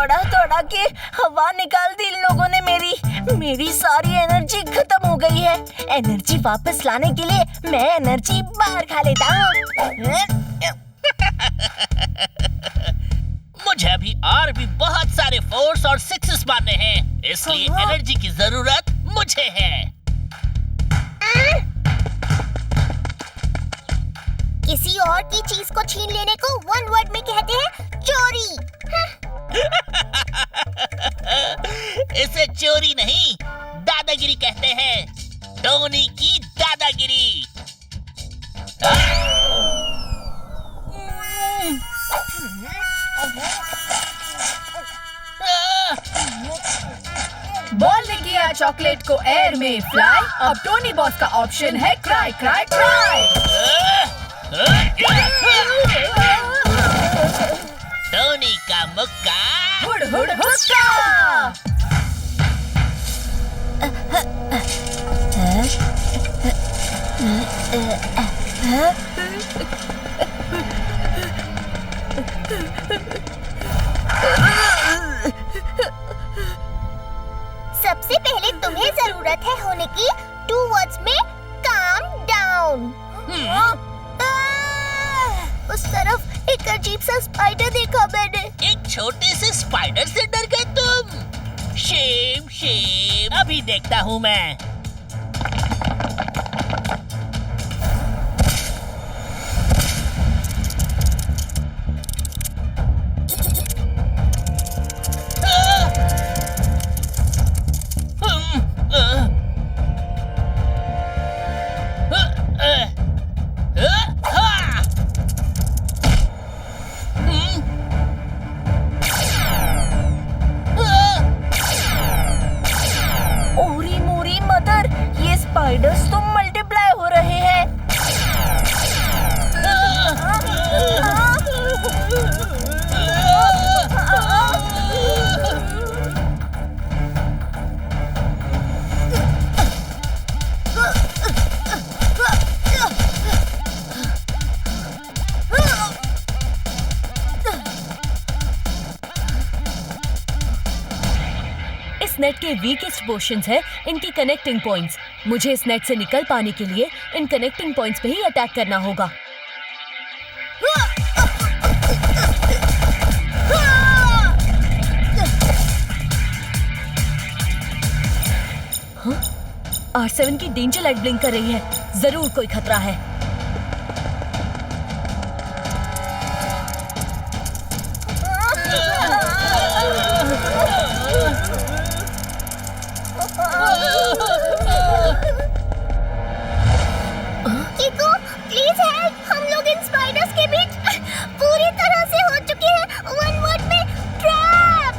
दौड़ा दौड़ा के हवा निकाल दी इन लोगों ने मेरी सारी एनर्जी खत्म हो गई है। एनर्जी वापस लाने के लिए मैं एनर्जी बार खा लेता हूँ। मुझे अभी और भी बहुत सारे फोर्स और सिक्सेस मारने हैं, इसलिए एनर्जी की जरूरत मुझे है। किसी और की चीज को छीन लेने को वन वर्ड में कहते हैं चोरी। इसे चोरी नहीं, दादागिरी कहते हैं। टोनी की दादागिरी। बॉल ने किया चॉकलेट को एयर में फ्लाई। अब टोनी बॉस का ऑप्शन है क्राई क्राई क्राई। टोनी का मुक्का हुड हुड हुक्का। सबसे पहले तुम्हें जरूरत है होने की 2 वर्ड्स में काम डाउन। उस तरफ एक अजीब सा स्पाइडर देखा मैंने। एक छोटे से स्पाइडर से डर गए तुम? शेम शेम, अभी देखता हूँ मैं। स्पाइडर्स तो मल्टीप्लाई हो रहे हैं। इस नेट के वीकेस्ट पोर्शंस है इनकी कनेक्टिंग पॉइंट्स। मुझे इस नेट से निकल पाने के लिए इन कनेक्टिंग पॉइंट्स पे ही अटैक करना होगा। हाँ? R7 की डेंजर लाइट ब्लिंक कर रही है। जरूर कोई खतरा है। कीको, प्लीज हेल्प। हम लोग इन स्पाइडर्स के बीच पूरी तरह से हो चुके हैं। वन वर्ड में ट्रैप।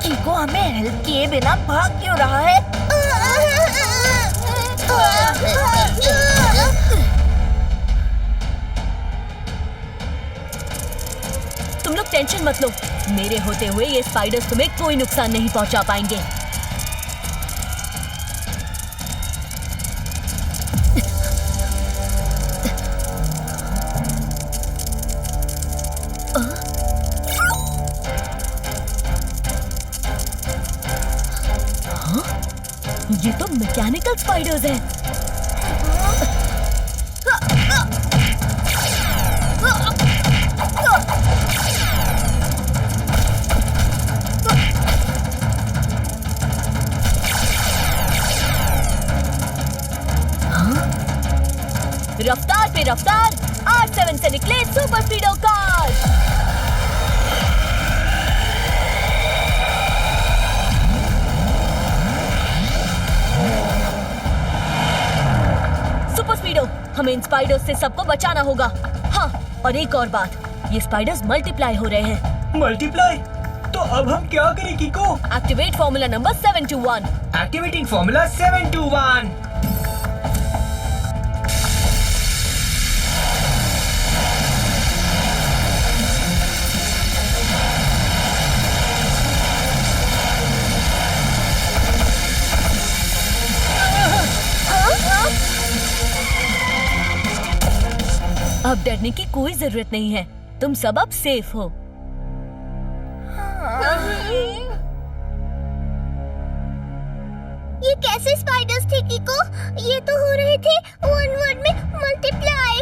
कीको हमें हेल्प किए बिना भाग क्यों रहा है? तुम लोग टेंशन मत लो। मेरे होते हुए ये स्पाइडर्स तुम्हें कोई नुकसान नहीं पहुंचा पाएंगे। ये तो मैकेनिकल स्पाइडर्स हैं। रफ्तार पे रफ्तार, R7 से निकले सुपर स्पीडो कार्स। सुपर स्पीडो, हमें इन स्पाइडर्स से सबको बचाना होगा। हाँ, और एक और बात, ये स्पाइडर्स मल्टीप्लाई हो रहे हैं। मल्टीप्लाई? तो अब हम क्या करें कीको? Activate formula number 721। Activating formula 721। अब डरने की कोई जरूरत नहीं है। तुम सब अब सेफ हो। ये कैसे स्पाइडर्स थे किको? ये तो हो रहे थे वन वर्ड में मल्टीप्लाई।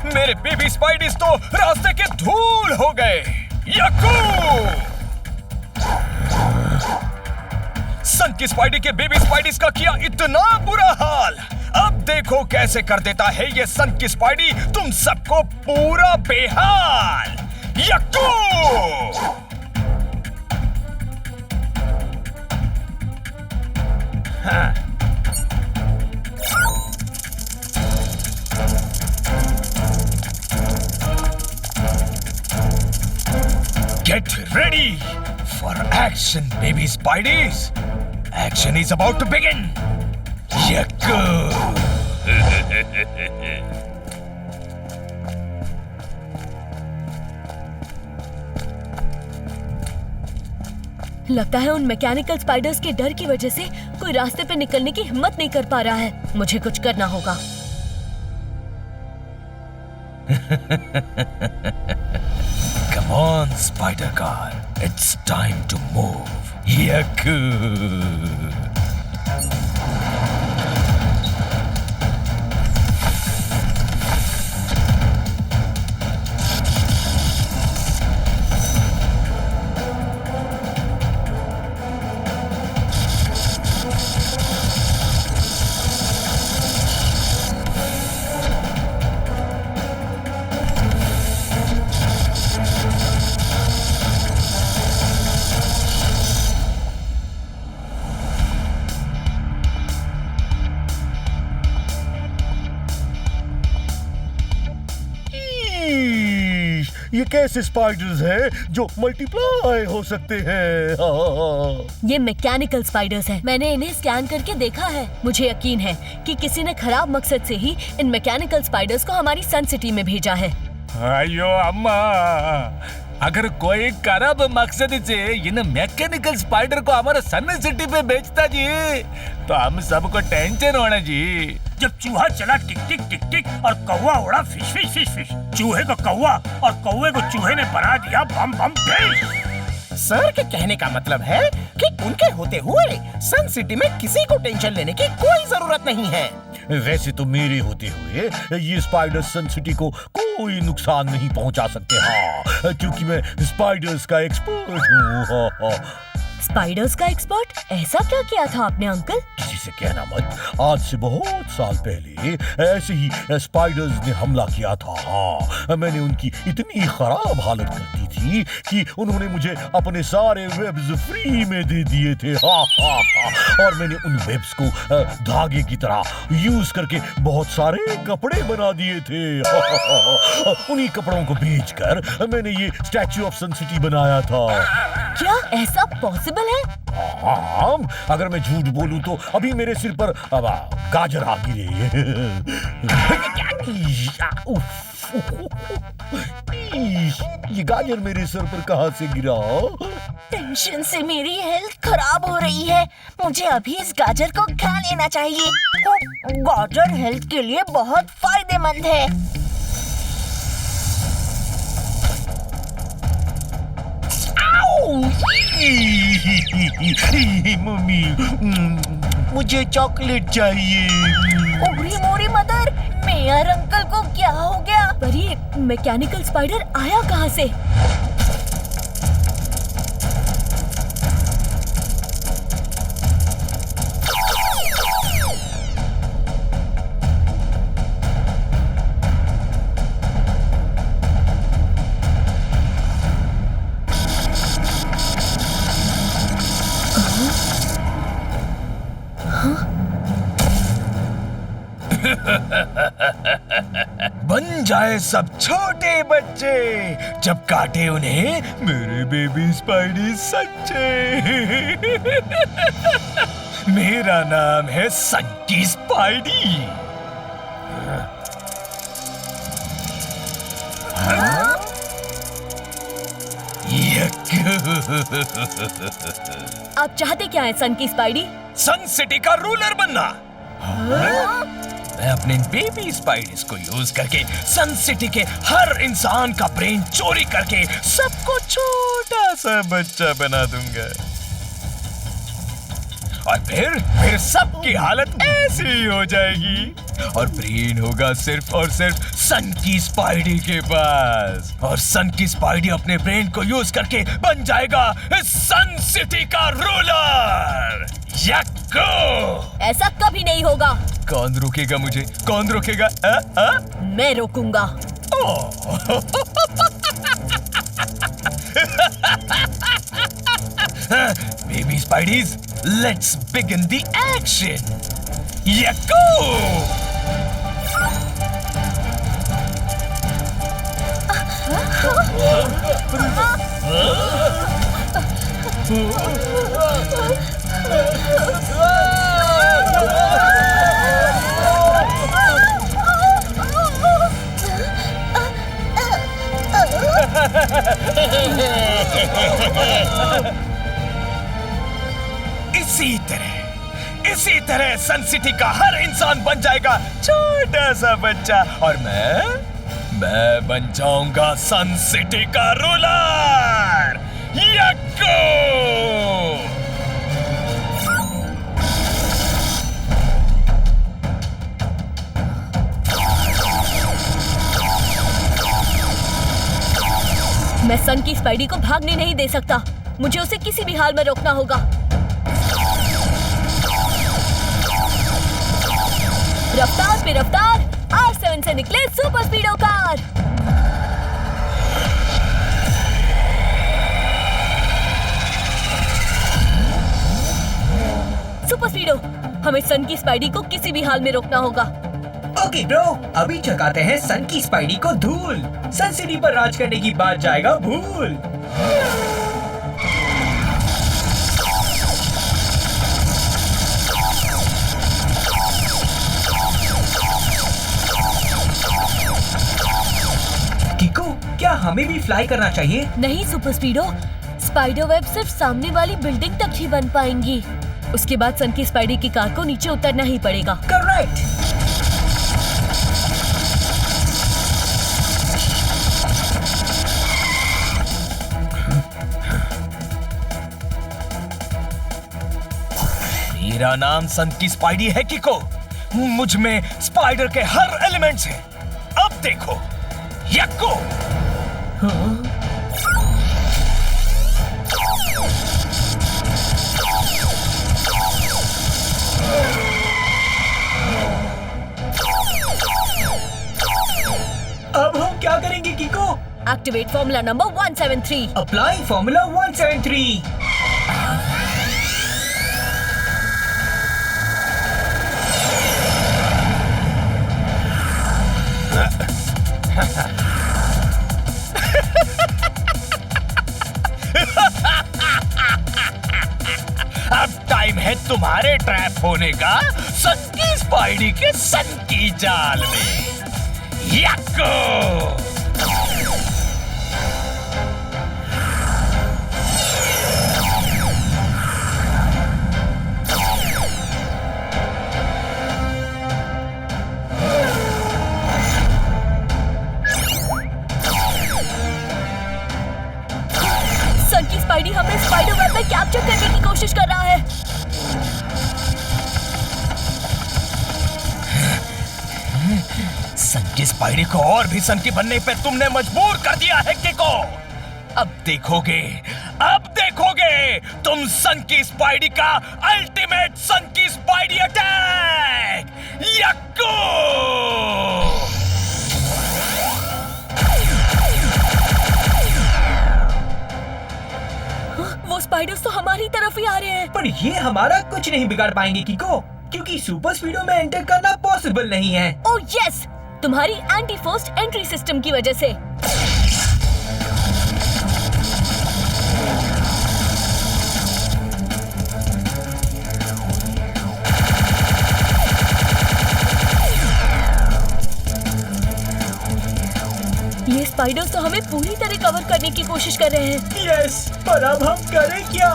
मेरे बेबी स्पाइडीज तो रास्ते के धूल हो गए। यक्कू! सन की स्पाइडी के बेबी स्पाइडीज का किया इतना बुरा हाल। अब देखो कैसे कर देता है ये सन की स्पाइडी तुम सबको पूरा बेहाल। यक्कू! हाँ। Get ready for action, baby Spideys. Action is about to begin. Yakku! लगता है उन मैकेनिकल स्पाइडर्स के डर की वजह से कोई रास्ते पे निकलने की हिम्मत नहीं कर पा रहा है। मुझे कुछ करना होगा। Come on, Spider Car. It's time to move. Yakku! ये कैसे स्पाइडर्स हैं जो मल्टीप्लाई हो सकते हैं? ये मैकेनिकल स्पाइडर्स हैं। मैंने इन्हें स्कैन करके देखा है। मुझे यकीन है कि किसी ने खराब मकसद से ही इन मैकेनिकल स्पाइडर्स को हमारी सन सिटी में भेजा है। अयो अम्मा, अगर कोई खराब मकसद से इन मैकेनिकल स्पाइडर को हमारे सन सिटी पे भेजता जी तो हम सबको टेंशन होना जी। जब चूहा चला टिक टिक टिक टिक और कौवा उड़ा फिश फिश फिश फिश, चूहे को कौवा और कौवे को चूहे ने बना दिया बम बम फिश। सर के कहने का मतलब है कि उनके होते हुए सन सिटी में किसी को टेंशन लेने की कोई जरूरत नहीं है। वैसे तो मेरे होते हुए ये स्पाइडर सन सिटी को कोई नुकसान नहीं पहुंचा सकते। हाँ, क्योंकि मैं स्पाइडर्स का एक्सपर्ट हूँ। हाँ। स्पाइडर्स का एक्सपर्ट? ऐसा क्या किया था आपने अंकल? किसी से कहना मत। आज से बहुत साल पहले ऐसे ही स्पाइडर्स ने हमला किया था। हाँ, मैंने उनकी इतनी खराब हालत कर दी थी कि उन्होंने मुझे अपने सारे वेब्स फ्री में दे दिए थे। हाँ, हाँ, हाँ। और मैंने उन वेब्स को धागे की तरह यूज करके बहुत सारे कपड़े बना दिए थे। उन्हीं कपड़ों को बेचकर मैंने ये स्टैच्यू ऑफ सन सिटी बनाया था। क्या ऐसा पॉसिबल है? हाँ, अगर मैं झूठ बोलूं तो अभी मेरे सिर पर गाजर आ गिरे। ये गाजर मेरे सर पर कहाँ से गिरा? टेंशन से मेरी हेल्थ खराब हो रही है। मुझे अभी इस गाजर को खा लेना चाहिए। गाजर हेल्थ के लिए बहुत फायदेमंद है। मम्मी, मुझे चॉकलेट चाहिए। ओरी मोरी मदर, मेयर अंकल को क्या हो गया? पर ये मैकेनिकल स्पाइडर आया कहाँ से? बन जाए सब छोटे बच्चे जब काटे उन्हें मेरे बेबी स्पाइडी सच्चे। मेरा नाम है संकी स्पाइडी। आप चाहते क्या है संकी स्पाइडी? सन सिटी का रूलर बनना। मैं अपने बेबी स्पाइडीज को यूज करके सन सिटी के हर इंसान का ब्रेन चोरी करके सबको छोटा सा बच्चा बना दूंगा। और फिर सबकी हालत ऐसी ही हो जाएगी और ब्रेन होगा सिर्फ और सिर्फ सन की स्पाइडी के पास। और सन की स्पाइडी अपने ब्रेन को यूज करके बन जाएगा इस सन सिटी का रूलर। यक्को! ऐसा कभी नहीं होगा। कौन रोकेगा मुझे? कौन रोकेगा? मैं रोकूंगा। Baby Spideys, let's begin the action. Yako! इसी तरह सन सिटी का हर इंसान बन जाएगा छोटा सा बच्चा और मैं बन जाऊंगा सन सिटी का रूलर। यक्को! मैं सन की स्पाइडी को भागने नहीं दे सकता। मुझे उसे किसी भी हाल में रोकना होगा। रफ्तार पे रफ्तार, R7 से निकले सुपर स्पीडो कार। सुपर स्पीडो, हमें सन की स्पाइडी को किसी भी हाल में रोकना होगा। ओके ब्रो, अभी चकाते हैं सन की स्पाइडी को धूल। सन सिटी पर राज करने की बात जाएगा भूल। किको, क्या हमें भी फ्लाई करना चाहिए? नहीं सुपर स्पीडो, स्पाइडर वेब सिर्फ सामने वाली बिल्डिंग तक ही बन पाएंगी। उसके बाद सन की स्पाइडी की कार को नीचे उतरना ही पड़ेगा। करेक्ट। मेरा नाम सन की स्पाइडी है किको। मुझ में स्पाइडर के हर एलिमेंट्स हैं। अब देखो, यक्को! अब हम क्या करेंगे किको? Activate formula number 173। Apply formula 173। अब टाइम है तुम्हारे ट्रैप होने का सन की स्पाइडी के सन की जाल में। यक्को! सन की स्पाइडी हमें स्पाइडर वेब में कैप्चर करने की कोशिश कर रहा है। सन की स्पाइडी को और भी सन की बनने पे तुमने मजबूर कर दिया है किको। अब देखोगे तुम सन की स्पाइडी का अल्टीमेट सन की स्पाइडी अटैक। यक्को! वो स्पाइडर्स तो हमारी तरफ ही आ रहे हैं। पर ये हमारा कुछ नहीं बिगाड़ पाएंगे किको, क्योंकि सुपर स्पीडो में एंटर करना पॉसिबल नहीं है। ओह यस, तुम्हारी एंटी फर्स्ट एंट्री सिस्टम की वजह से। ये स्पाइडर्स तो हमें पूरी तरह कवर करने की कोशिश कर रहे हैं। यस, पर अब हम करें क्या?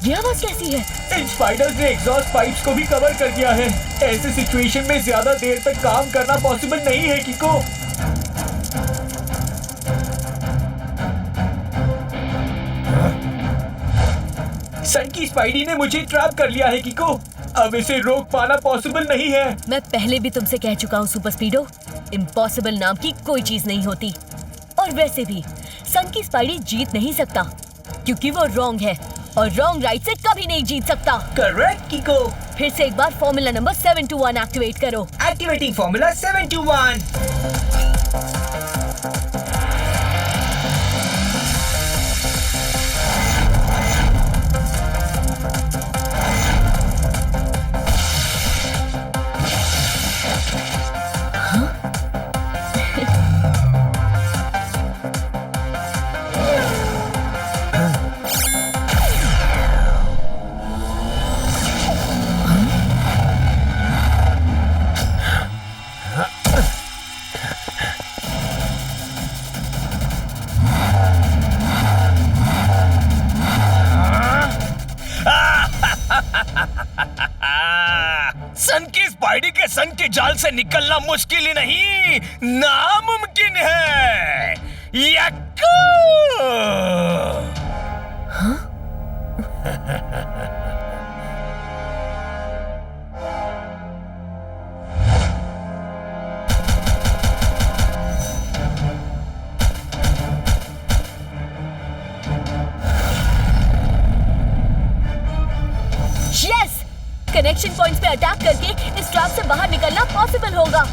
ये आवाज कैसी है? इन स्पाइडर्स ने एग्जॉस्ट पाइप्स को भी कवर कर दिया है। ऐसे सिचुएशन में ज्यादा देर तक काम करना पॉसिबल नहीं है किको। सन की स्पाइडी ने मुझे ट्रैप कर लिया है किको। अब इसे रोक पाना पॉसिबल नहीं है। मैं पहले भी तुमसे कह चुका हूँ सुपर स्पीडो, इम्पॉसिबल नाम की कोई चीज नहीं होती। और वैसे भी सन की स्पाइडी जीत नहीं सकता क्योंकि वो रॉन्ग है और रॉन्ग राइट से कभी नहीं जीत सकता। करेक्ट किको। फिर से एक बार फॉर्मूला नंबर 721 एक्टिवेट करो। Activating formula 721। सन की स्पाइडी के सन के जाल से निकलना मुश्किल ही नहीं, नामुमकिन है। यक्कू! कनेक्शन पॉइंट्स पे अटैक करके इस ट्रैप से बाहर निकलना पॉसिबल होगा।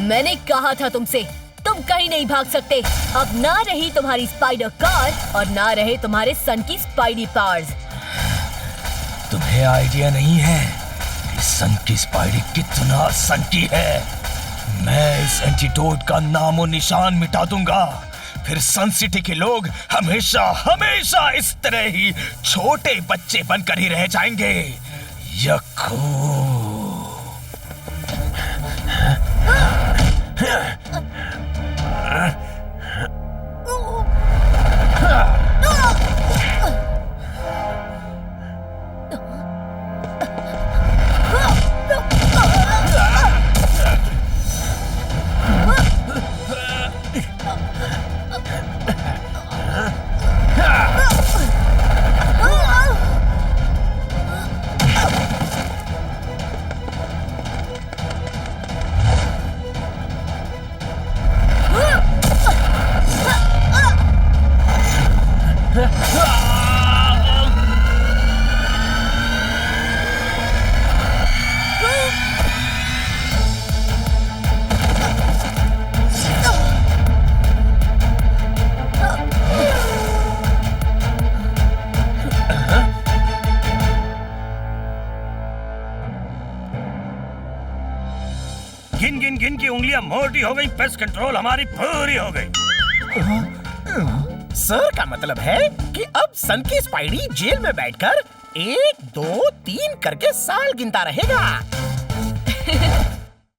मैंने कहा था तुमसे, तुम कहीं नहीं भाग सकते। अब ना रही तुम्हारी स्पाइडर कार और ना रहे तुम्हारे सन की स्पाइडी पावर्स। तुम्हें आइडिया नहीं है कि सन की स्पाइडी कितना सनकी है। मैं इस एंटीडोट का नामो निशान मिटा दूंगा, फिर सन सिटी के लोग हमेशा हमेशा इस तरह ही छोटे बच्चे बनकर ही रह जाएंगे। यक्कू। गिन की उंगलियां मोटी हो गई, पेस्ट कंट्रोल हमारी पूरी हो गई। सर का मतलब है कि अब सन की स्पाइडी जेल में बैठकर 1, 2, 3 करके साल गिनता रहेगा।